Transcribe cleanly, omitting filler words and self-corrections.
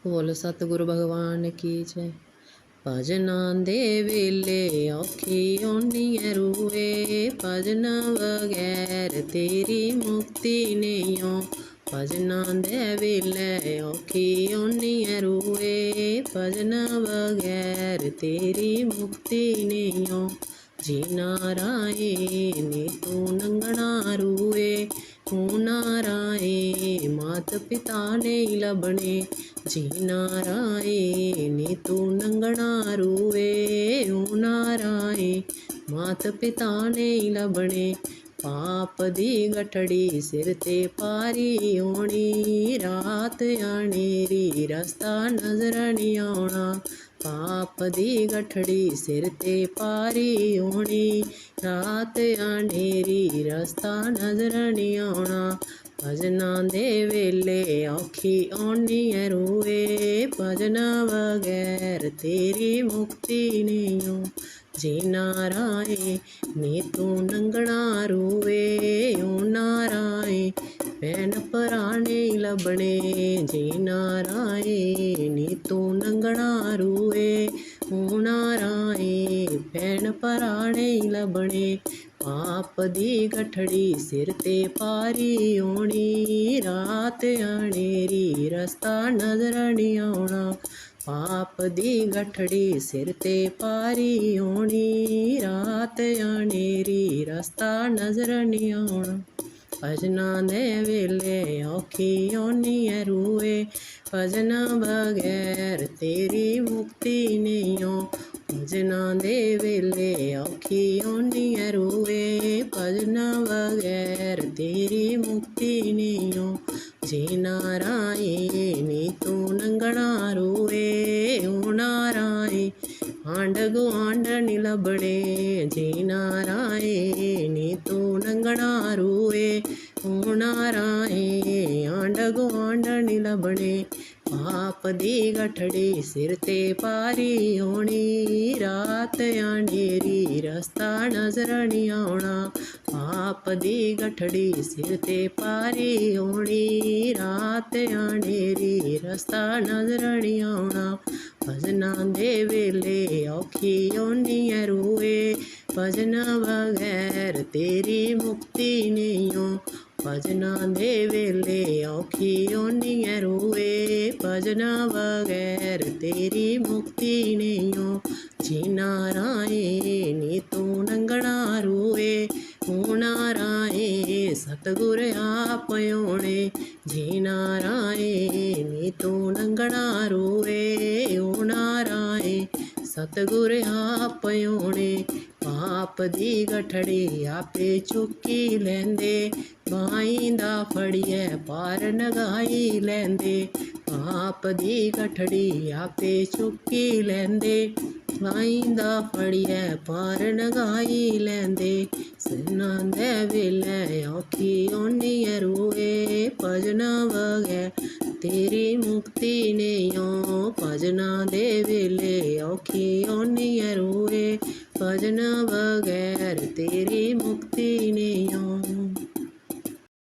बोल सतगुरु भगवान की जय। भजना दे वेले औखी औनी है रूए, भजना बगैर तेरी मुक्ति नहीं हो। भजना दे वेले औखी औनी है रूए, भजना बगैर तेरी मुक्ति नहीं हो। जी नारायण तू नंगना रूए, हूँ नारायण मात पिता नहीं लभने। जी नारायण तू नंगना रूए, हूँ नारायण मात पिता नहीं लभने। पाप दी गठड़ी सिर ते पारी होनी, रात अनेरी रस्ता नजर नहीं आना। पाप दी गठड़ी सिर ते पारी होनी, रात अनेरी रस्ता नजर नहीं आना। भजना दे वेले औखी औनी है रूए, भजना बगैर तेरी मुक्ति नहीं हो। जी नारायण तू नंगना रूए, ओ नारायण भैन भरा नहीं लभने। जी नारायण तू नंगना रूए, ओ नारायण भैन भरा नहीं लभने। पाप दी गठड़ी सिर ते पारी होनी, रात अनेरी रस्ता नजर नहीं आना। पाप दी गठड़ी सिर ते पारी होनी, रात अनेरी रस्ता नजर नहीं आना। भजना दे वेले औखी औनी है रूए, भजना बगैर तेरी मुक्ति नहीं हो। भजना दे वेले औखी औनी है रूए, भजना बगैर तेरी मुक्ति नहीं हो। जी नारायण तू नंगना रूए, ओ नारायण आंड गुआंढ नहीं लभने। जी नारायण तू नंगना रूए, ओ नारायण आंड गुआंढ नहीं लभने। पाप दी गठड़ी सिर ते पारी होनी, रात अनेरी रस्ता नजर नहीं आना। पाप दी गठड़ी सिर ते पारी होनी, रात अनेरी रस्ता नजर नहीं आना। भजना दे वेले औखी औनी है रूए, भजना बगैर तेरी मुक्ति नहीं हो। भजना दे वेले औखी औनी है रूए, भजना बगैर तेरी मुक्ति नहीं हो। जी नारायण तू नंगना रूए, ओ नारायण सतगुर आप होने। जी नारायण तू नंगना रूए, ओ नारायण सतगुर आप होने। पाप दी गठड़ी आपे चुकी लैंदे, बाईं दा फड़िए पार नगाई लैंदे। पाप दी गठड़ी आपे चुकी लैंदे, बाईं दा फड़िए पार नगाई लैंदे। सन्ना दे वेले औखी औनी है रूए, भजना बगैर तेरी मुक्ति नहीं हो। भजना दे वेले औखी औनी है रूए, भजना बगैर तेरी मुक्ति नहीं हो।